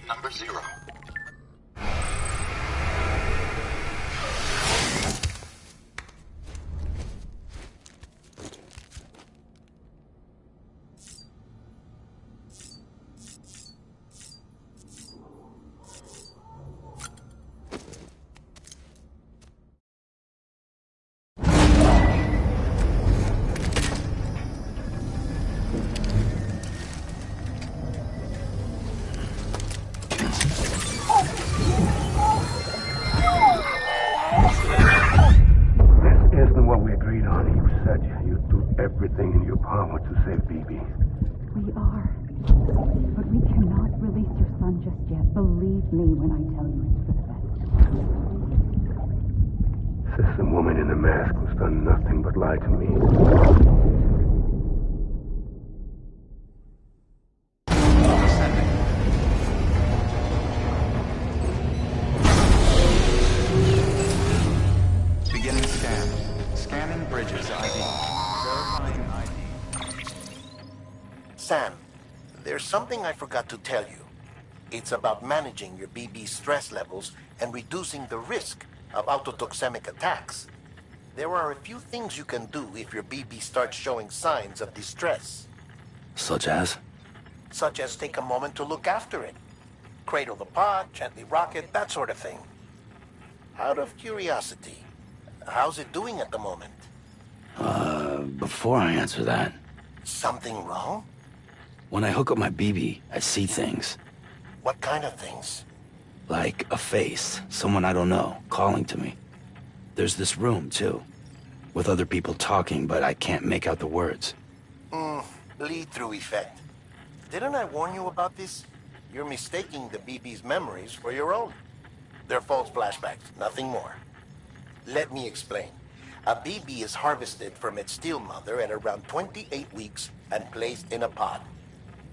Number 0. Everything in your power to save BB. We are. But we cannot release your son just yet. Believe me when I tell you it's for the best. Says the woman in the mask who's done nothing but lie to me. Beginning scan. Scanning bridges ID. Sam, there's something I forgot to tell you. It's about managing your BB stress levels and reducing the risk of autotoxemic attacks. There are a few things you can do if your BB starts showing signs of distress. Such as? Such as take a moment to look after it. Cradle the pod, gently rock it, that sort of thing. Out of curiosity, how's it doing at the moment? Before I answer that... Something wrong? When I hook up my BB, I see things. What kind of things? Like a face, someone I don't know, calling to me. There's this room, too, with other people talking, but I can't make out the words. Bleed-through effect. Didn't I warn you about this? You're mistaking the BB's memories for your own. They're false flashbacks, nothing more. Let me explain. A BB is harvested from its steel mother at around 28 weeks and placed in a pod.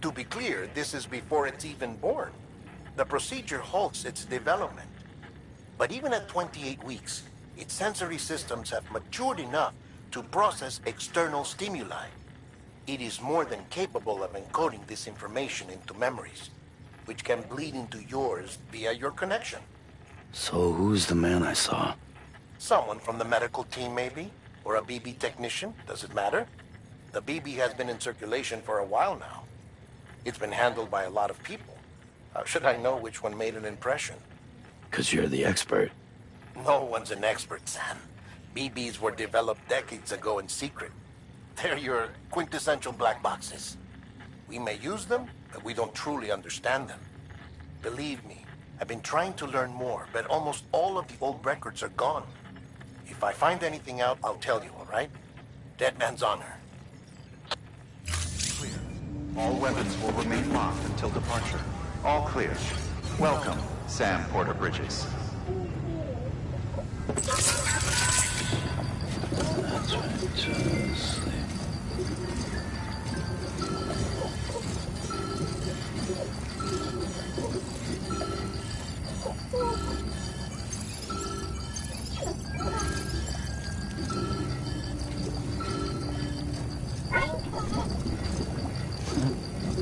To be clear, this is before it's even born. The procedure halts its development. But even at 28 weeks, its sensory systems have matured enough to process external stimuli. It is more than capable of encoding this information into memories, which can bleed into yours via your connection. So who's the man I saw? Someone from the medical team, maybe? Or a BB technician? Does it matter? The BB has been in circulation for a while now. It's been handled by a lot of people. How should I know which one made an impression? 'Cause you're the expert. No one's an expert, Sam. BBs were developed decades ago in secret. They're your quintessential black boxes. We may use them, but we don't truly understand them. Believe me, I've been trying to learn more, but almost all of the old records are gone. If I find anything out, I'll tell you, all right? Dead man's honor. Clear. All weapons will remain locked until departure. All clear. Welcome, Sam Porter Bridges. That's right, just sleep.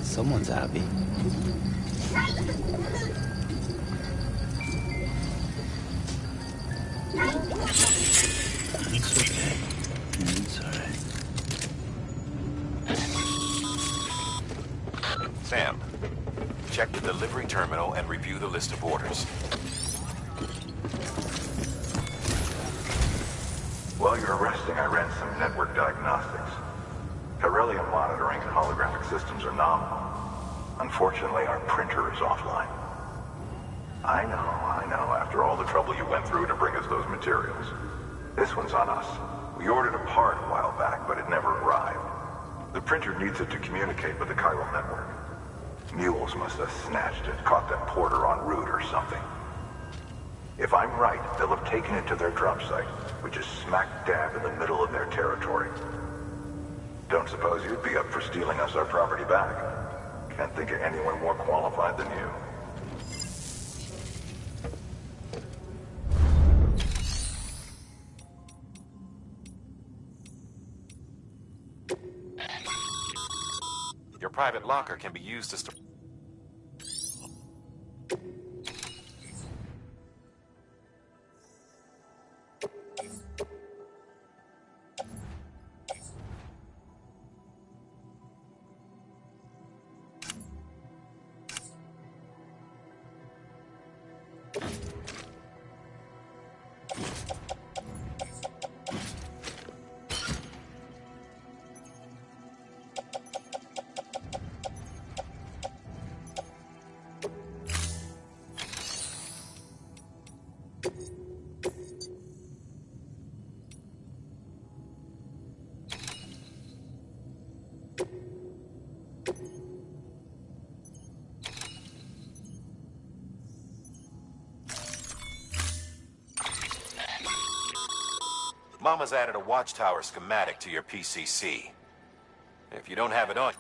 Someone's happy. It's okay. It's alright. Sam, check the delivery terminal and review the list of orders. While you're resting, I ran some network diagnostics. Beryllium monitoring and holographic systems are nominal. Unfortunately, our printer is offline. I know. After all the trouble you went through to bring us those materials. This one's on us. We ordered a part a while back, but it never arrived. The printer needs it to communicate with the chiral network. Mules must have snatched it, caught that porter en route or something. If I'm right, they'll have taken it to their drop site, which is smack dab in the middle of their territory. Don't suppose you'd be up for stealing us our property back? Can't think of anyone more qualified than you. Your private locker can be used to store... Mama's added a watchtower schematic to your PCC. If you don't have it on,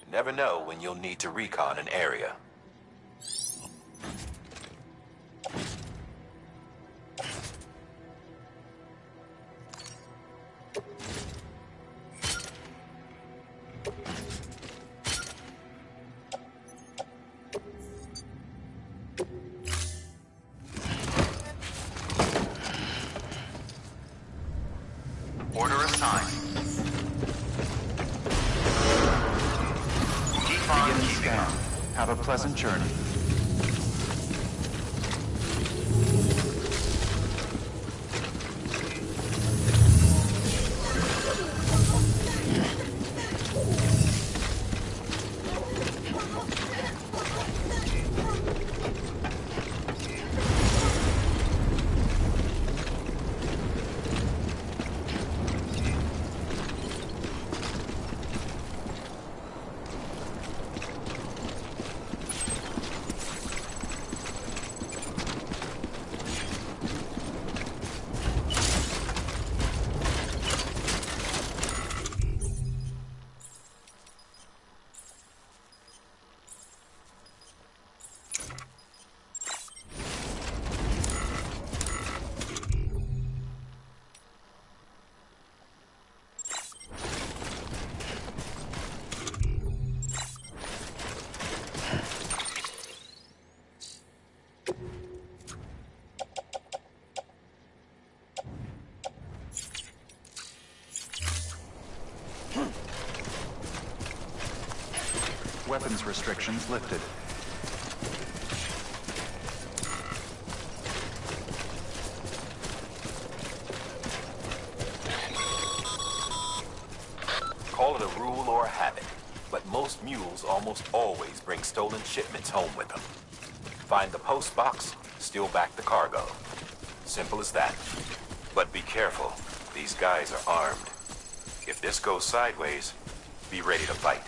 you never know when you'll need to recon an area. Order assigned. Keep on keeping on. Have a pleasant journey. Weapons restrictions lifted. Call it a rule or a habit, but most mules almost always bring stolen shipments home with them. Find the post box, steal back the cargo. Simple as that. But be careful. These guys are armed. If this goes sideways, be ready to fight.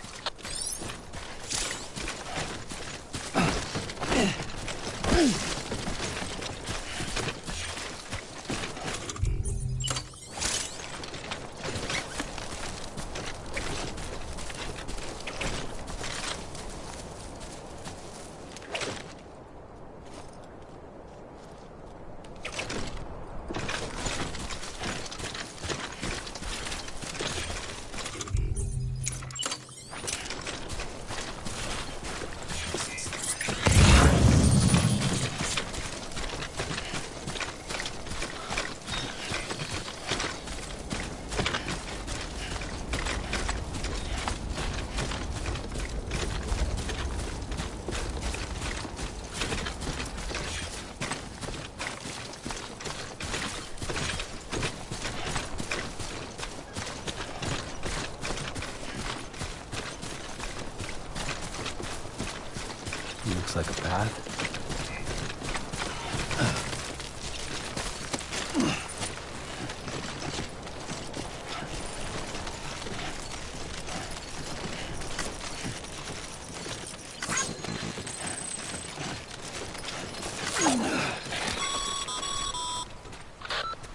Looks like a path.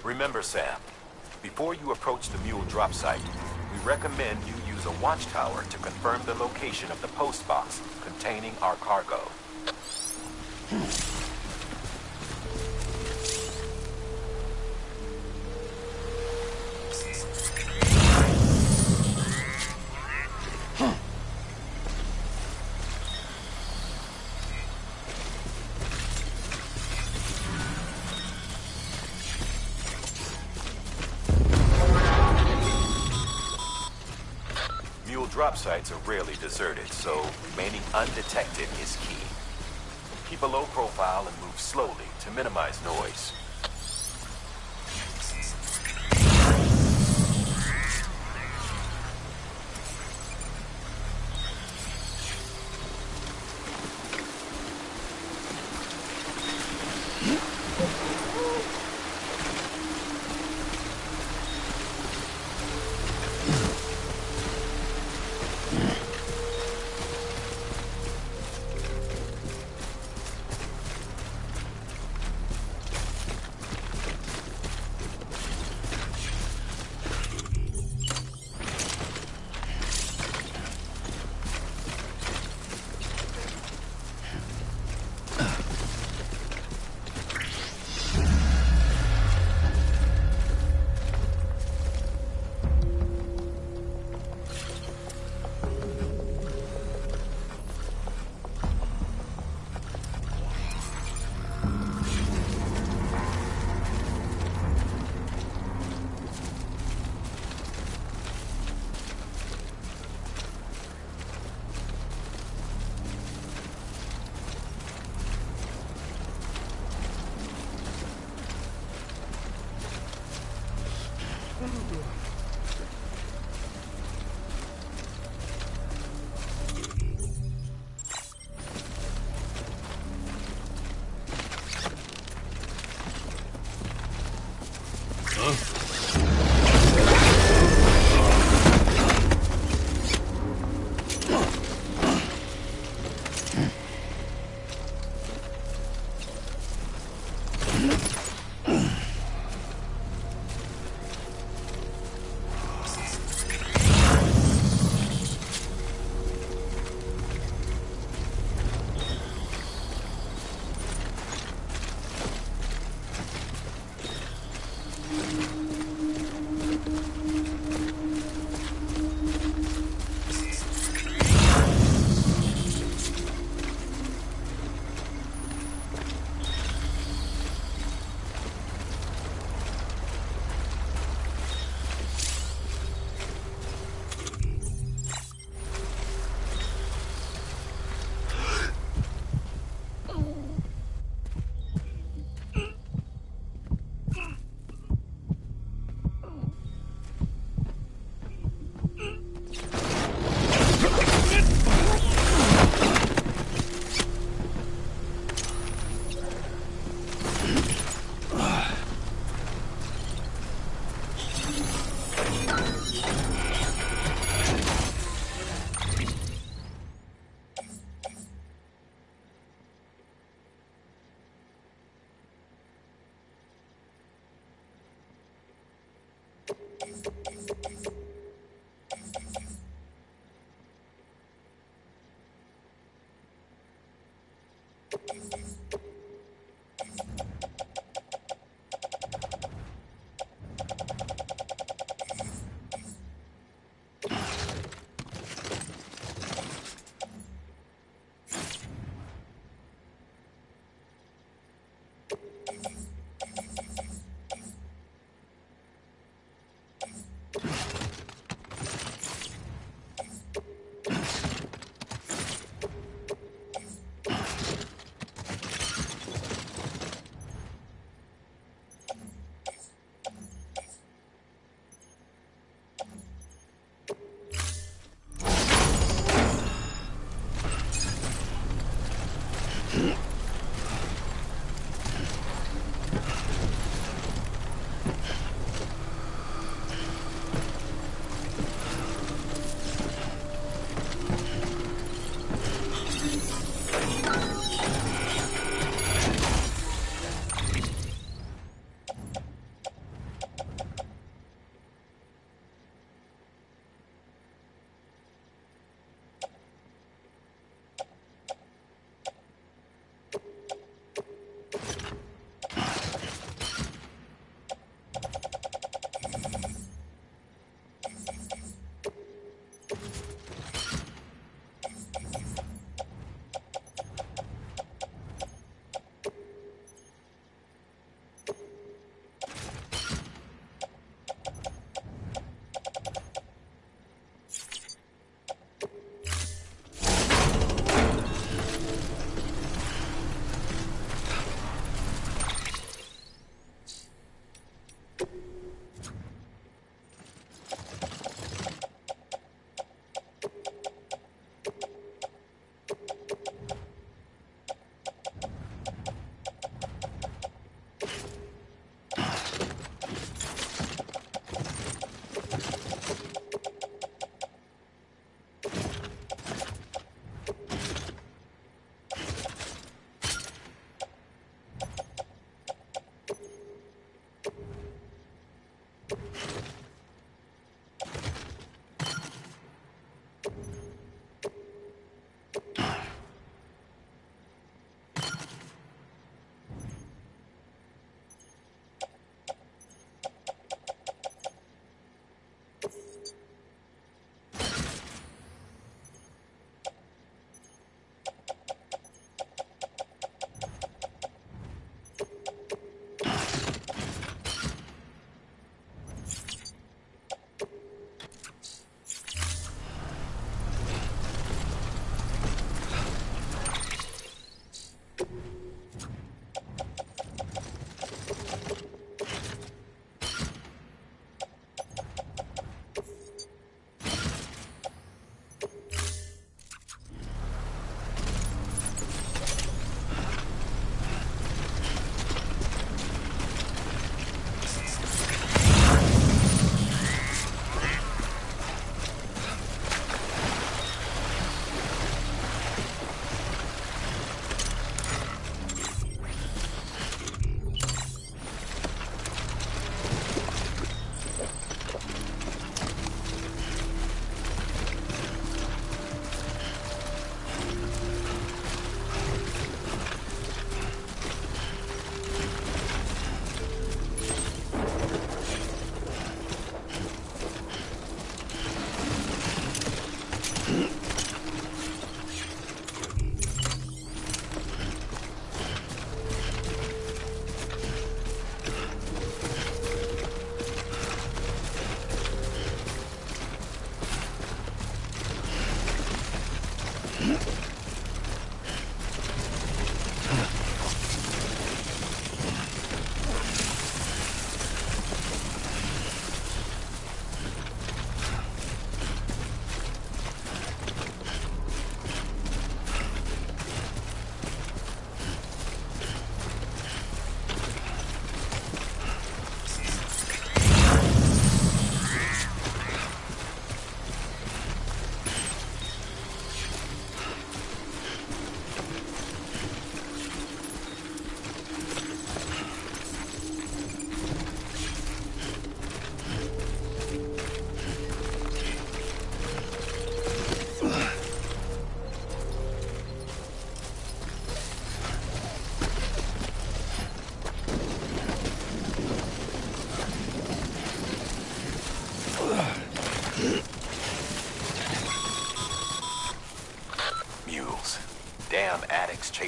Remember, Sam, before you approach the mule drop site, we recommend you use a watchtower to confirm the location of the post box containing our cargo. Mule drop sites are rarely deserted, so remaining undetected is key. Keep a low profile and move slowly to minimize noise.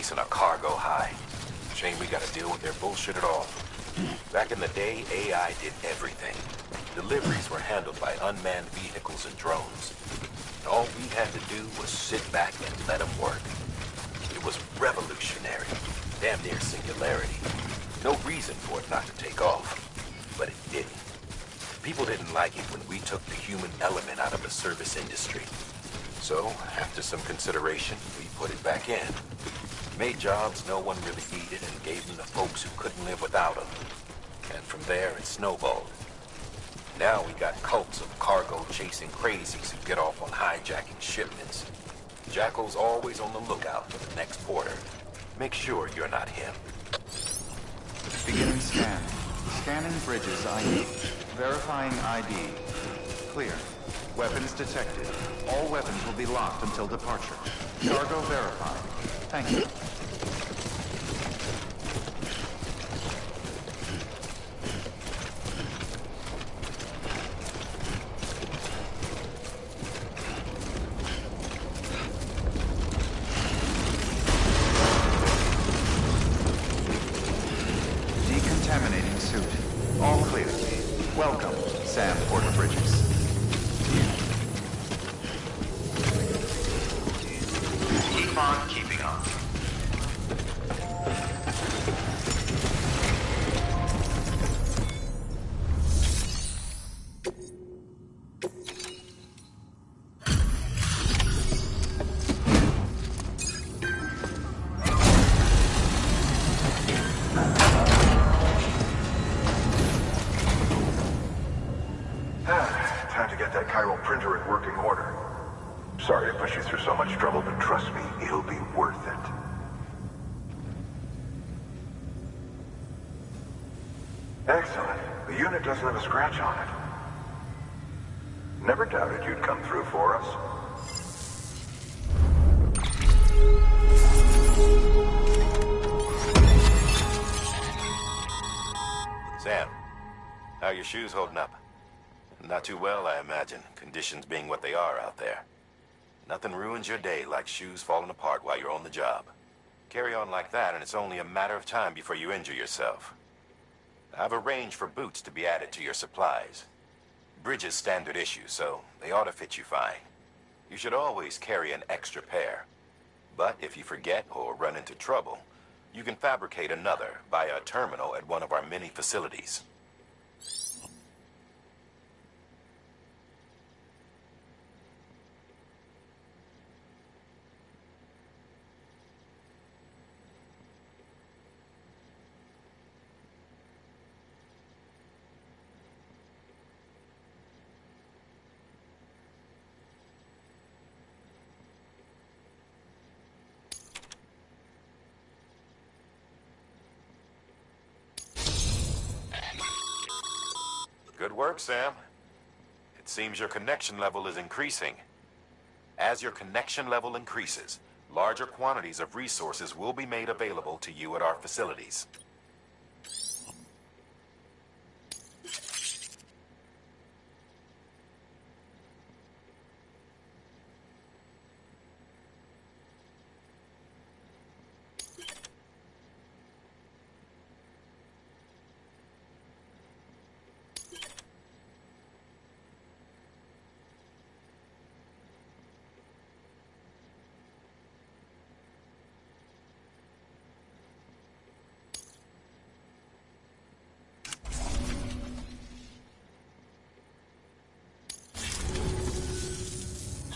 chasing a cargo high. Shame we gotta deal with their bullshit at all. Back in the day, AI did everything. Deliveries were handled by unmanned vehicles and drones. All we had to do was sit back and let them work. It was revolutionary, damn near singularity. No reason for it not to take off, but it didn't. People didn't like it when we took the human element out of the service industry. So, after some consideration, we put it back in. Made jobs no one really needed and gave them to folks who couldn't live without them. And from there, it snowballed. Now we got cults of cargo-chasing crazies who get off on hijacking shipments. Jackal's always on the lookout for the next porter. Make sure you're not him. Beginning scan. Scanning bridges ID. Verifying ID. Clear. Weapons detected. All weapons will be locked until departure. Cargo verified. Thank you. Decontaminating suit. All clear. Welcome, Sam Porter-Bridges. Keep on keeping on. Time to get that chiral printer in working order. Sorry to push you through so much trouble, but trust me, it'll be worth it. Excellent. The unit doesn't have a scratch on it. Never doubted you'd come through for us. Sam, how are your shoes holding up? Not too well, I imagine, conditions being what they are out there. Nothing ruins your day like shoes falling apart while you're on the job. Carry on like that, and it's only a matter of time before you injure yourself. I've arranged for boots to be added to your supplies. Bridges standard issue, so they ought to fit you fine. You should always carry an extra pair. But if you forget or run into trouble, you can fabricate another via a terminal at one of our many facilities. Good work, Sam. It seems your connection level is increasing. As your connection level increases, larger quantities of resources will be made available to you at our facilities.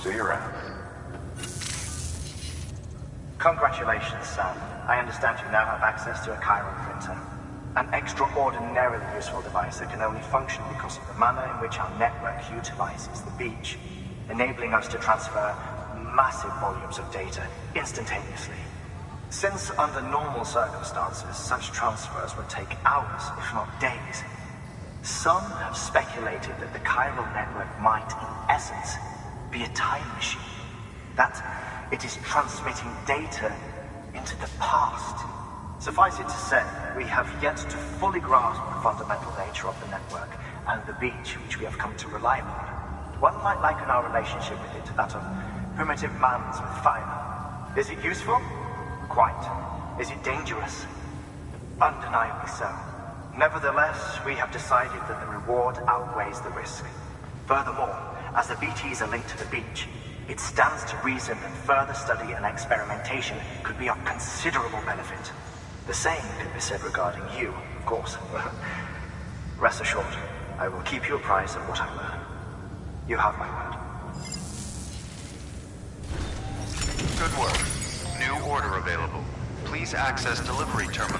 See you around. Congratulations, Sam. I understand you now have access to a chiral printer. An extraordinarily useful device that can only function because of the manner in which our network utilizes the beach, enabling us to transfer massive volumes of data instantaneously. Since under normal circumstances, such transfers would take hours, if not days, some have speculated that the chiral network might, in essence, be a time machine. That it is transmitting data into the past. Suffice it to say, we have yet to fully grasp the fundamental nature of the network and the beach which we have come to rely upon. One might liken our relationship with it to that of primitive man's with fire. Is it useful? Quite. Is it dangerous? Undeniably so. Nevertheless, we have decided that the reward outweighs the risk. Furthermore, as the BTs are linked to the beach, it stands to reason that further study and experimentation could be of considerable benefit. The same could be said regarding you, of course. Rest assured, I will keep you apprised of what I learn. You have my word. Good work. New order available. Please access delivery terminal.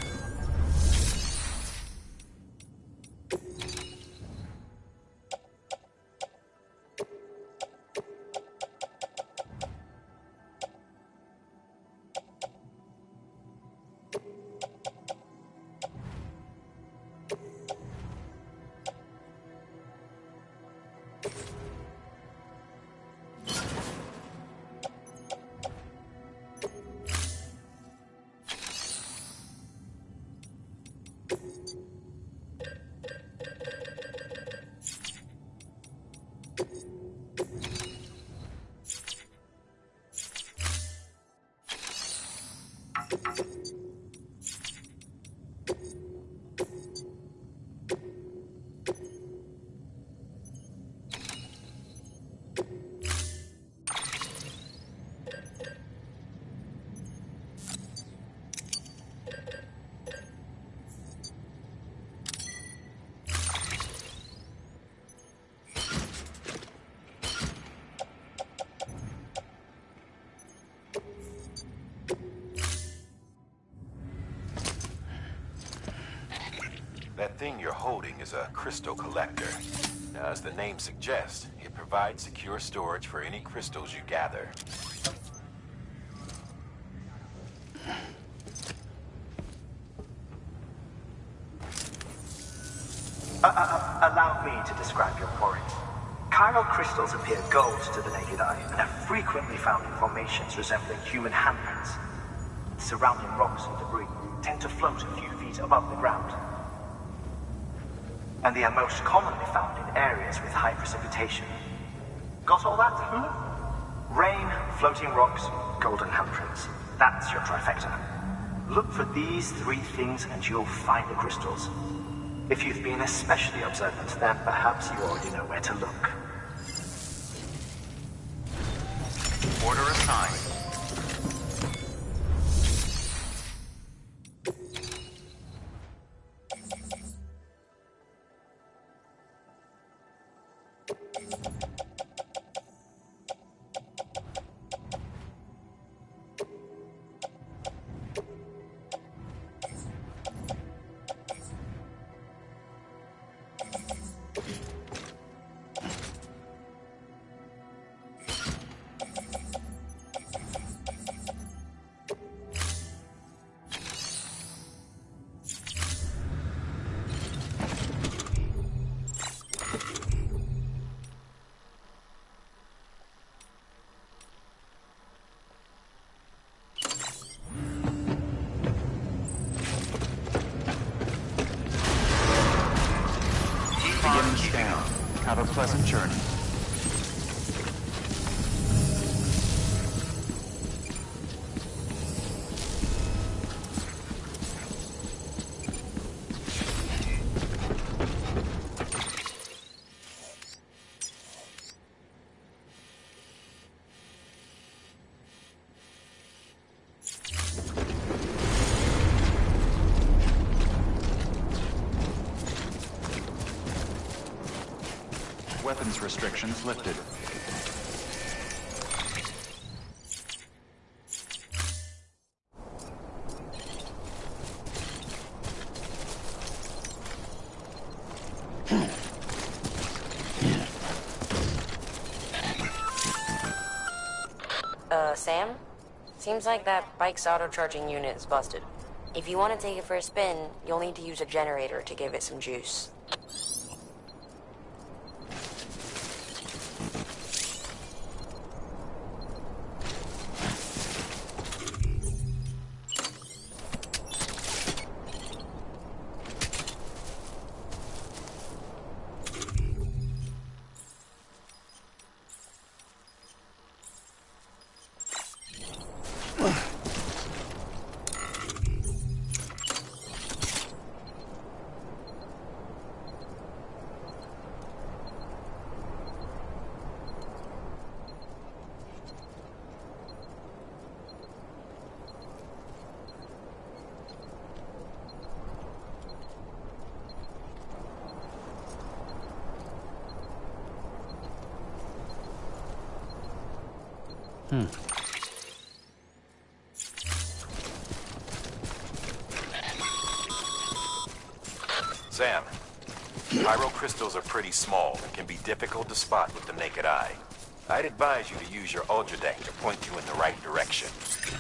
That thing you're holding is a crystal collector. Now, as the name suggests, it provides secure storage for any crystals you gather. Allow me to describe your quarry. Chiral crystals appear gold to the naked eye and are frequently found in formations resembling human handprints. Surrounding rocks and debris tend to float a few feet above the ground. And they are most commonly found in areas with high precipitation. Got all that? Rain, floating rocks, golden handprints. That's your trifecta. Look for these three things and you'll find the crystals. If you've been especially observant, then perhaps you already know where to look. Order assigned. Down. Have a pleasant journey. Weapons restrictions lifted. Sam? Seems like that bike's auto-charging unit is busted. If you want to take it for a spin, you'll need to use a generator to give it some juice. Sam, crystals are pretty small and can be difficult to spot with the naked eye. I'd advise you to use your ultradeck to point you in the right direction.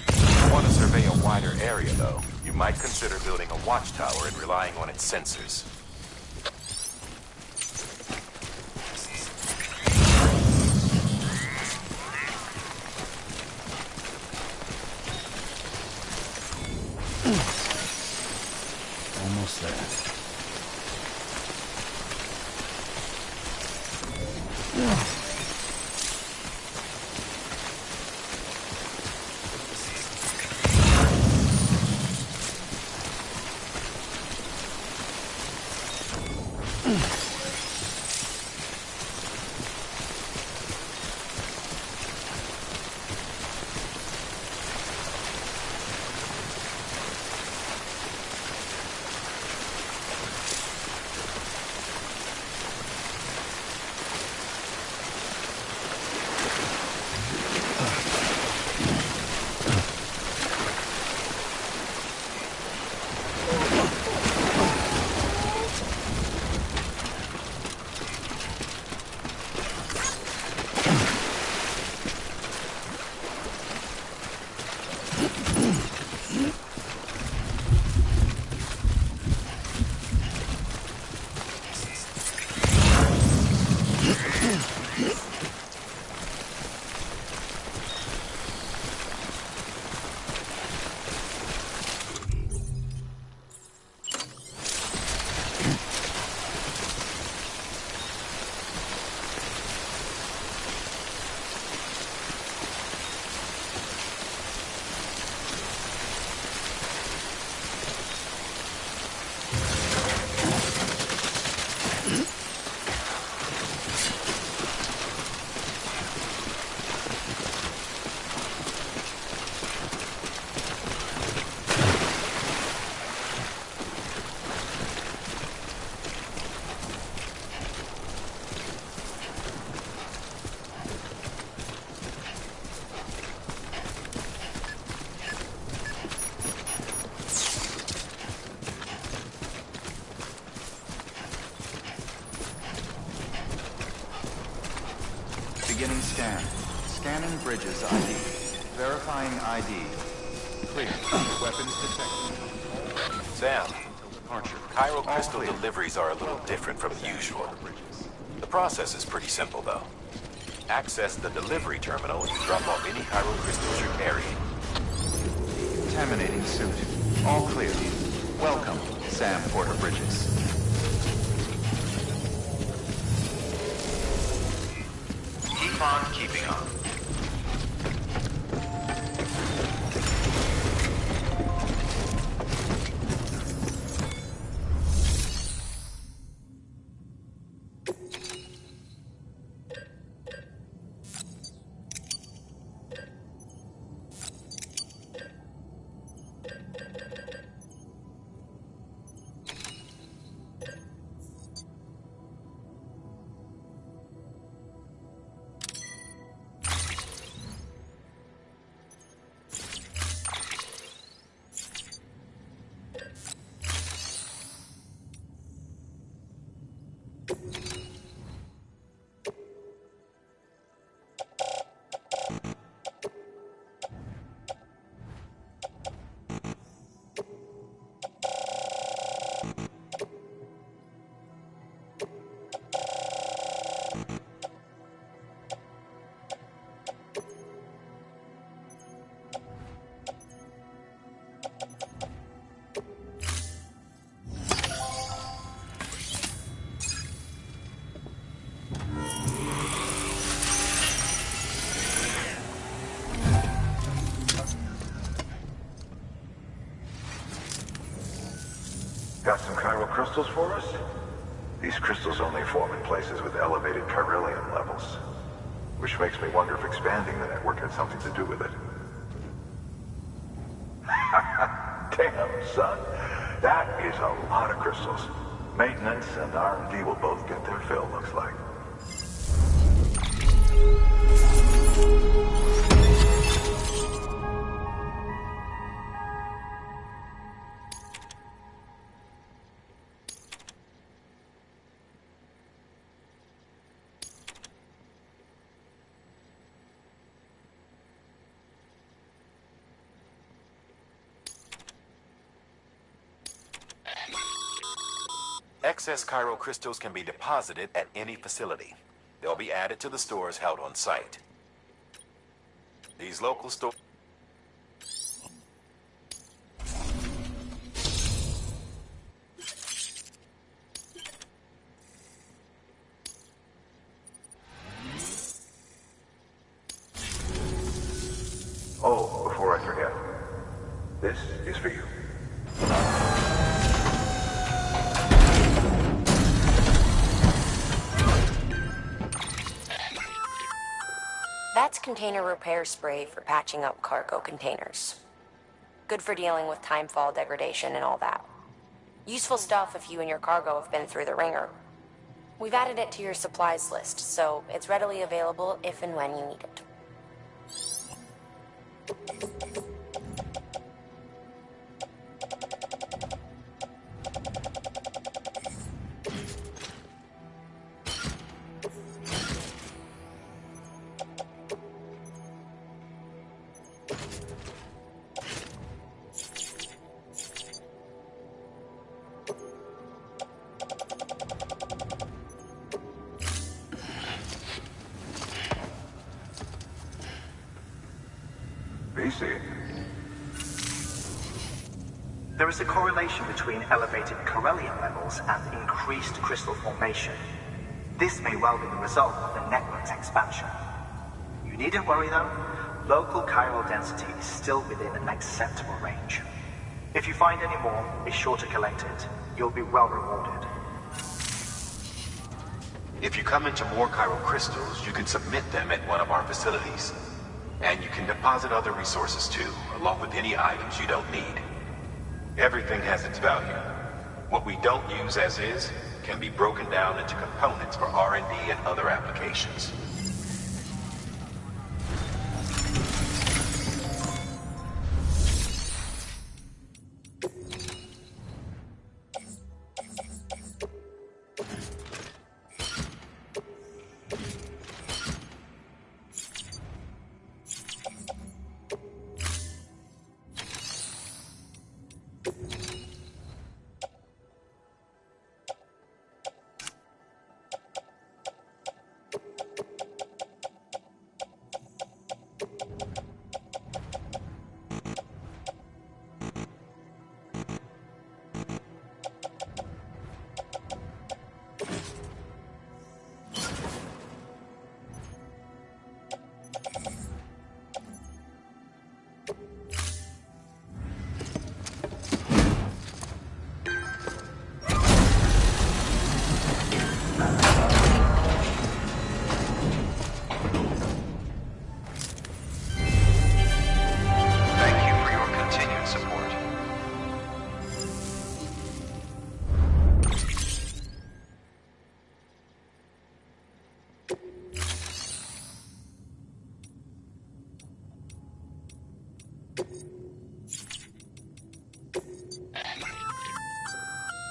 If you want to survey a wider area, though, you might consider building a watchtower and relying on its sensors. Almost there. Beginning scan. Scanning bridges ID. Verifying ID. Clear. Weapons detected. Sam, Until departure. chiral crystal deliveries are a little different from the usual. The process is pretty simple, though. Access the delivery terminal and drop off any chiral crystals you're carrying. Contaminating suit. All clear. Welcome, Sam Porter Bridges. Keep on keeping on. Got some chiral crystals for us? These crystals only form in places with elevated chiralium levels. Which makes me wonder if expanding the network had something to do with it. Damn, son. That is a lot of crystals. Maintenance and R&D will both get their fill, looks like. Excess Cairo crystals can be deposited at any facility. They'll be added to the stores held on site. These local stores... Oh, before I forget, this is for you. That's container repair spray for patching up cargo containers. Good for dealing with timefall degradation and all that. Useful stuff if you and your cargo have been through the ringer. We've added it to your supplies list, so it's readily available if and when you need it. BC. There is a correlation between elevated Corellium levels and increased crystal formation. This may well be the result of the network's expansion. You needn't worry though. Local chiral density is still within an acceptable range. If you find any more, be sure to collect it. You'll be well rewarded. If you come into more chiral crystals, you can submit them at one of our facilities. And you can deposit other resources too, along with any items you don't need. Everything has its value. What we don't use as is can be broken down into components for R&D and other applications.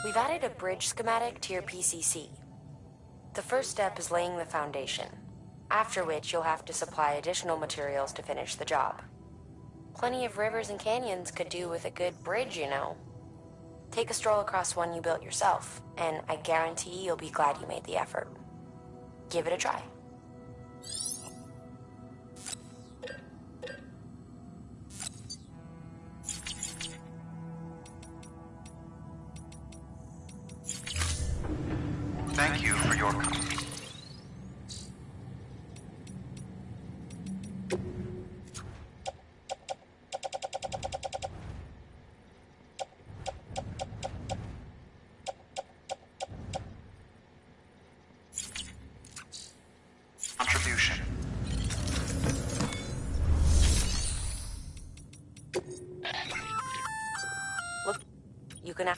We've added a bridge schematic to your PCC. The first step is laying the foundation, after which you'll have to supply additional materials to finish the job. Plenty of rivers and canyons could do with a good bridge, you know. Take a stroll across one you built yourself, and I guarantee you'll be glad you made the effort. Give it a try. Thank you for your... contribution. Look, you can...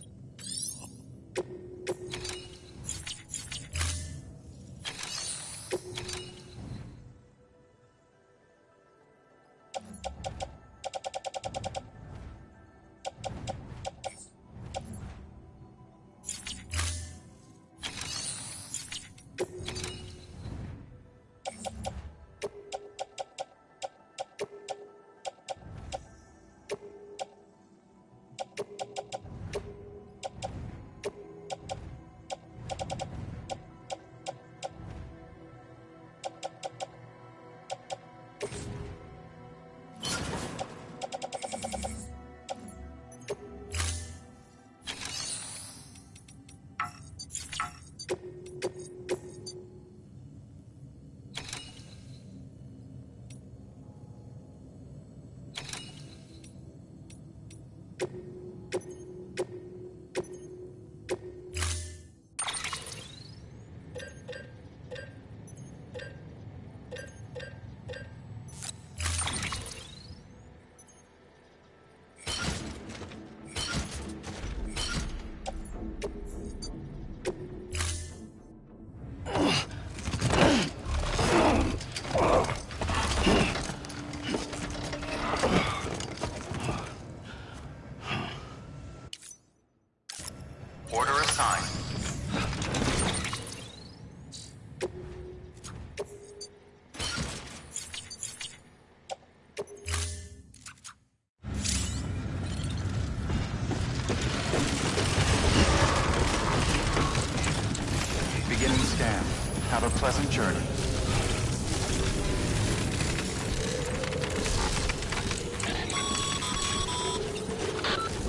Order assigned. Beginning scan. Have a pleasant journey.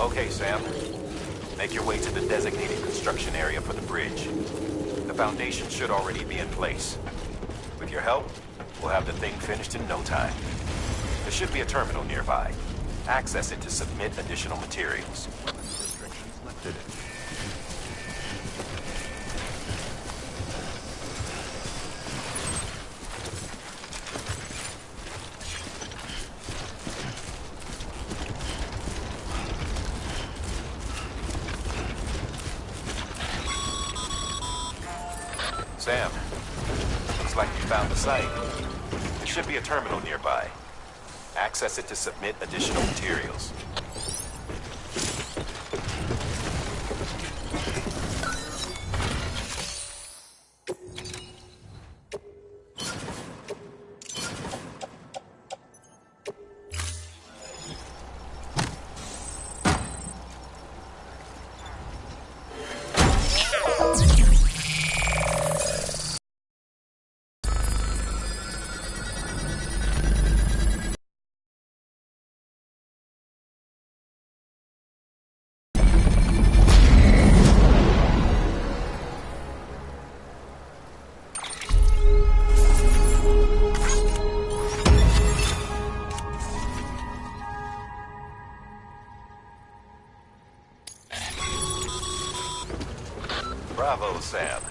Okay, Sam. Make your way to the designated construction area for the bridge. The foundation should already be in place. With your help, we'll have the thing finished in no time. There should be a terminal nearby. Access it to submit additional materials. Restrictions lifted. Sam, looks like you found the site. There should be a terminal nearby. Access it to submit additional materials. Bravo, Sam.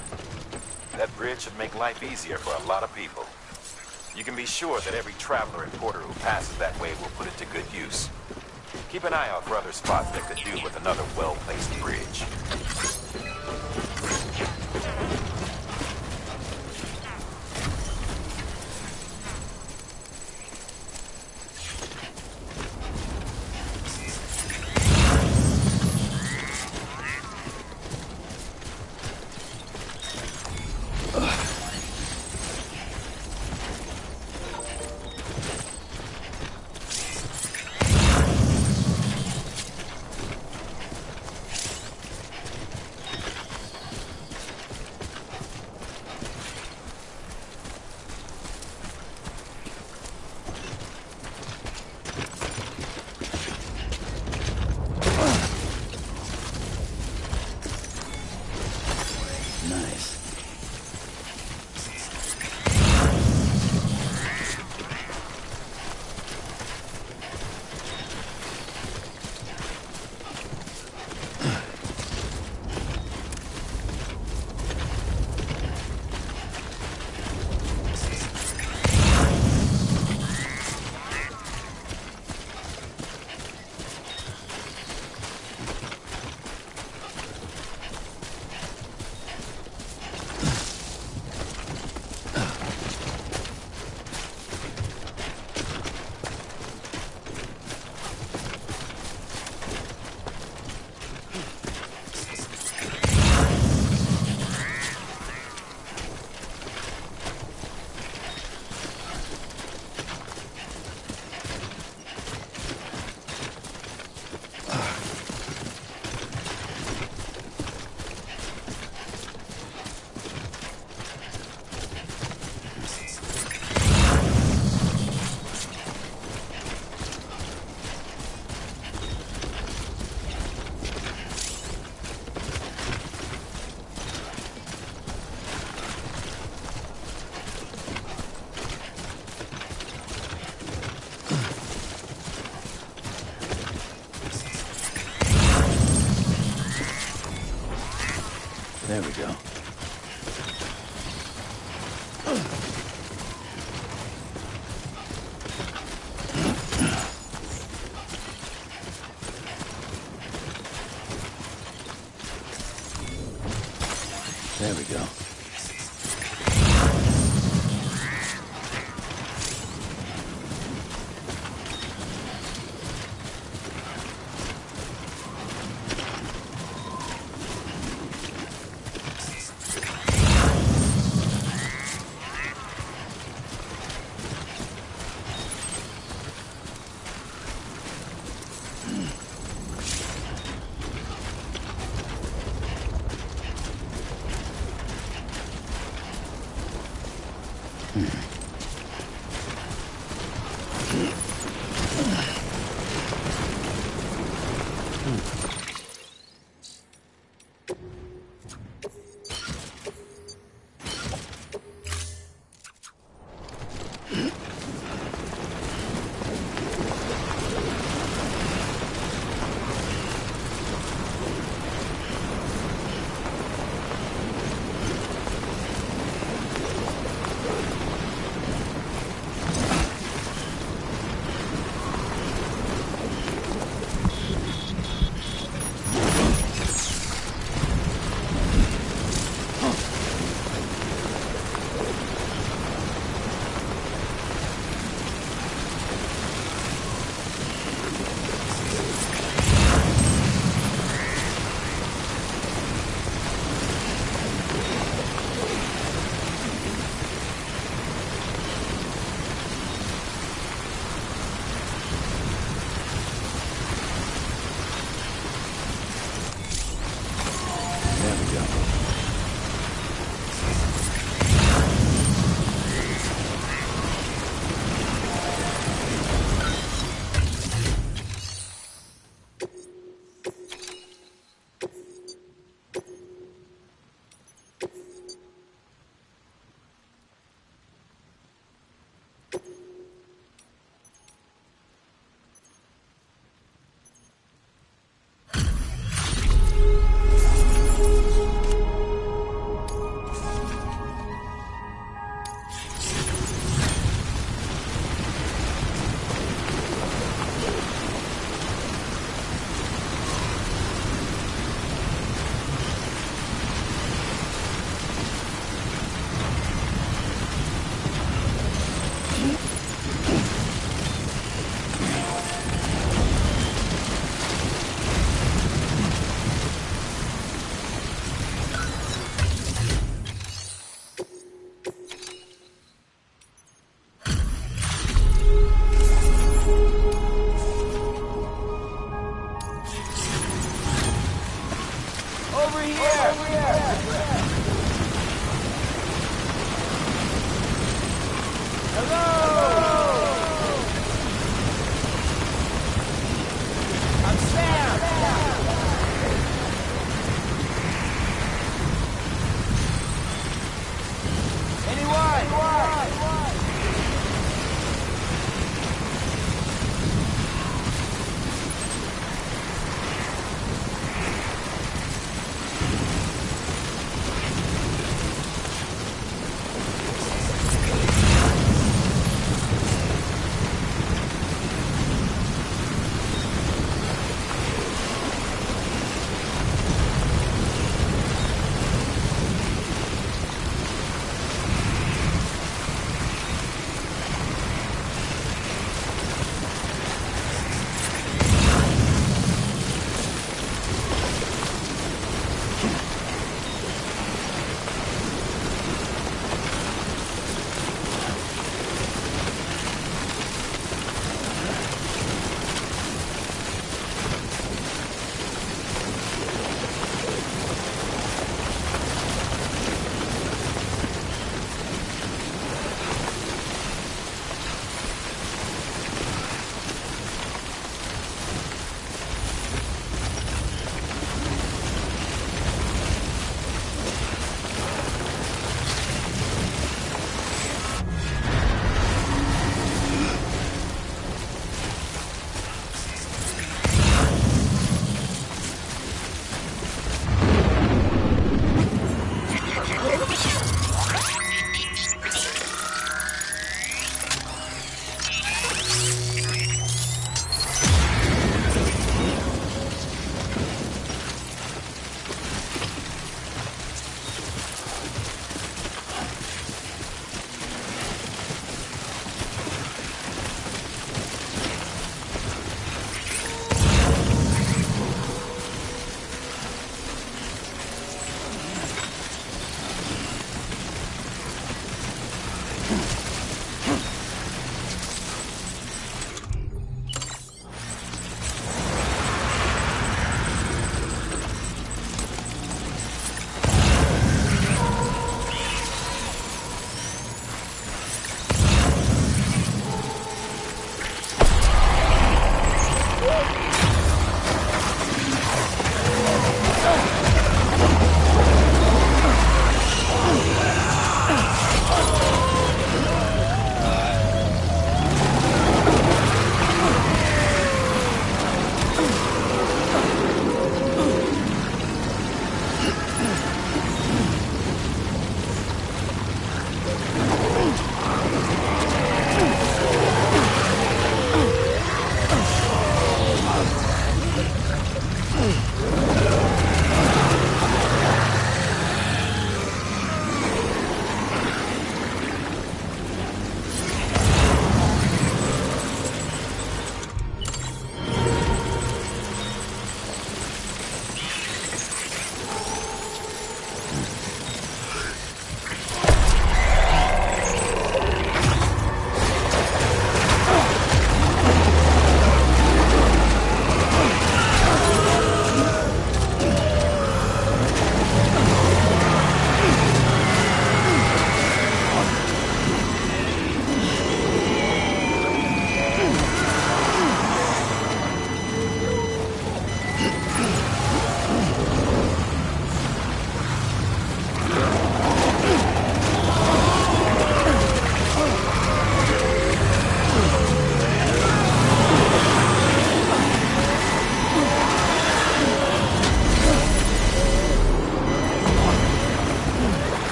That bridge should make life easier for a lot of people. You can be sure that every traveler and porter who passes that way will put it to good use. Keep an eye out for other spots that could do with another well-placed bridge. There we go. There we go.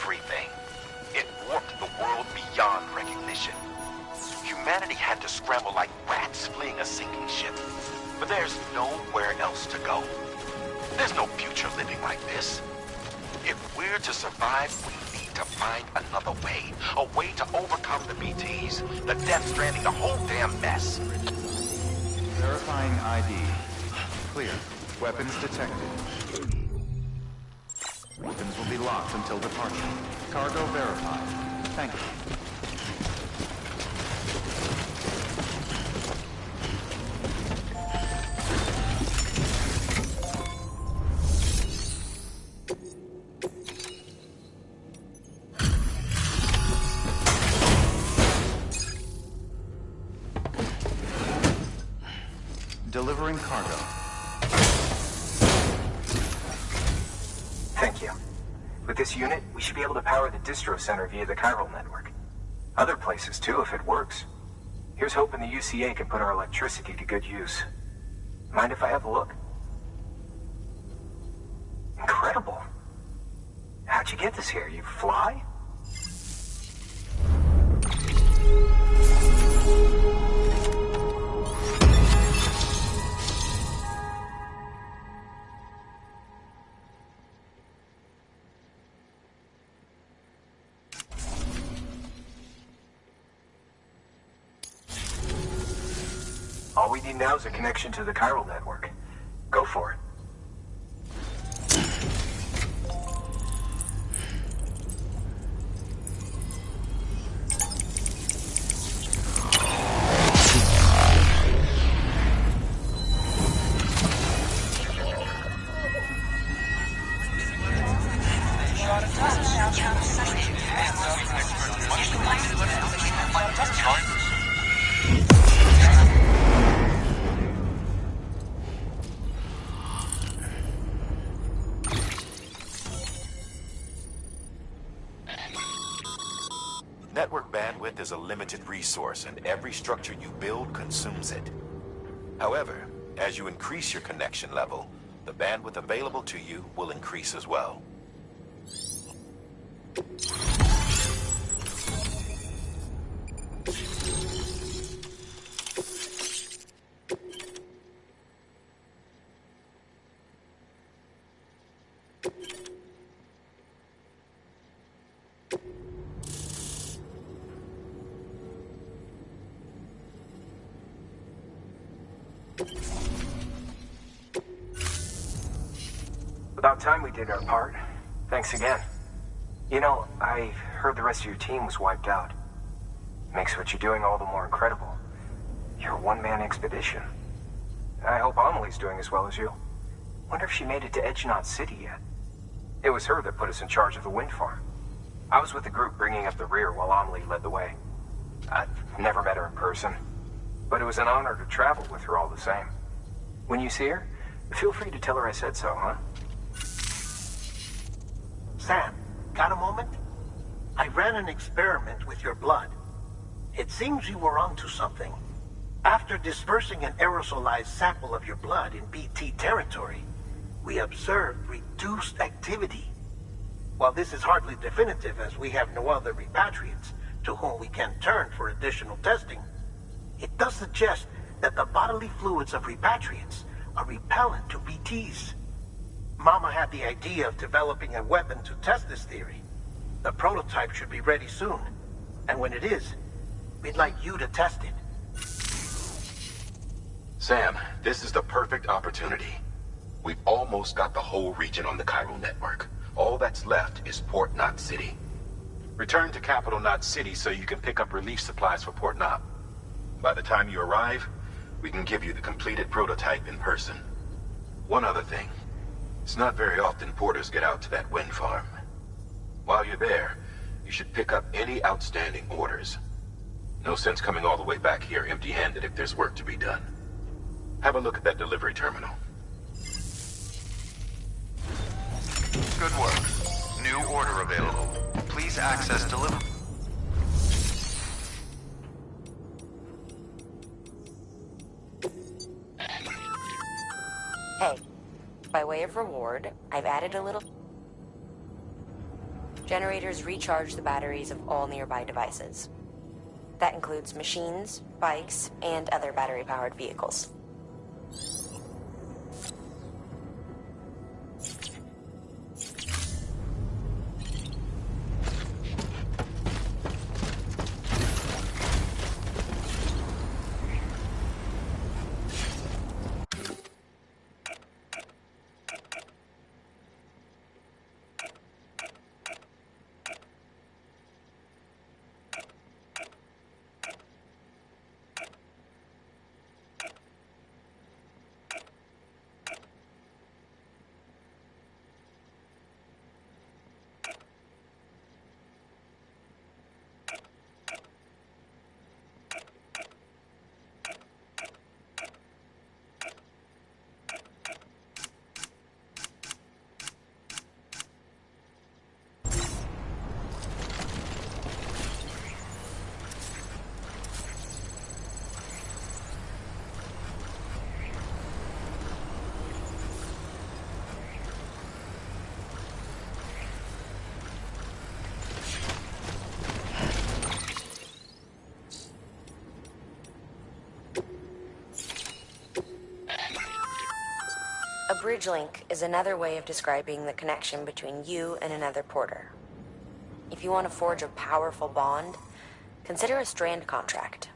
everything. It warped the world beyond recognition. Humanity had to scramble like rats fleeing a sinking ship. But there's nowhere else to go. There's no future living like this. If we're to survive, we need to find another way. A way to overcome the BTs, the Death Stranding, the whole damn mess. Verifying ID. Clear. Weapons detected. Weapons will be locked until departure. Cargo verified. Thank you. Delivering cargo. Thank you. With this unit, we should be able to power the distro center via the chiral network. Other places too, if it works. Here's hoping the UCA can put our electricity to good use. Mind if I have a look? Incredible. How'd you get this here? You fly? All we need now is a connection to the chiral network. Go for it. Network bandwidth is a limited resource, and every structure you build consumes it. However, as you increase your connection level, the bandwidth available to you will increase as well. About time we did our part. Thanks again. You know, I heard the rest of your team was wiped out. Makes what you're doing all the more incredible. You're a one-man expedition. I hope Amelie's doing as well as you. Wonder if she made it to Edgenot City yet. It was her that put us in charge of the wind farm. I was with the group bringing up the rear while Amelie led the way. I've never met her in person, but it was an honor to travel with her all the same. When you see her, feel free to tell her I said so, huh? Sam, got a moment? I ran an experiment with your blood. It seems you were onto something. After dispersing an aerosolized sample of your blood in BT territory, we observed reduced activity. While this is hardly definitive, as we have no other repatriates to whom we can turn for additional testing, it does suggest that the bodily fluids of repatriates are repellent to BTs. Mama had the idea of developing a weapon to test this theory. The prototype should be ready soon, and when it is, we'd like you to test it. Sam, this is the perfect opportunity. We've almost got the whole region on the chiral network. All that's left is Port Knot City. Return to Capital Knot City so you can pick up relief supplies for Port Knot. By the time you arrive, we can give you the completed prototype in person. One other thing. It's not very often porters get out to that wind farm. While you're there, you should pick up any outstanding orders. No sense coming all the way back here empty-handed if there's work to be done. Have a look at that delivery terminal. Good work. New order available. Please access delivery. Hey, by way of reward, I've added a little Generators recharge the batteries of all nearby devices. That includes machines, bikes, and other battery-powered vehicles. A bridge link is another way of describing the connection between you and another porter. If you want to forge a powerful bond, consider a strand contract.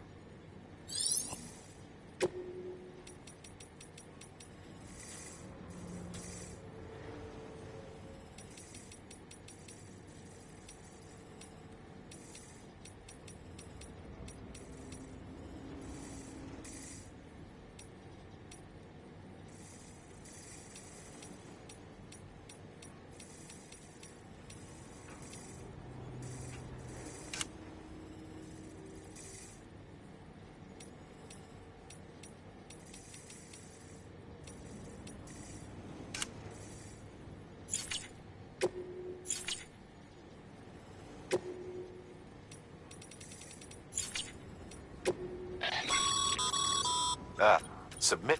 Submit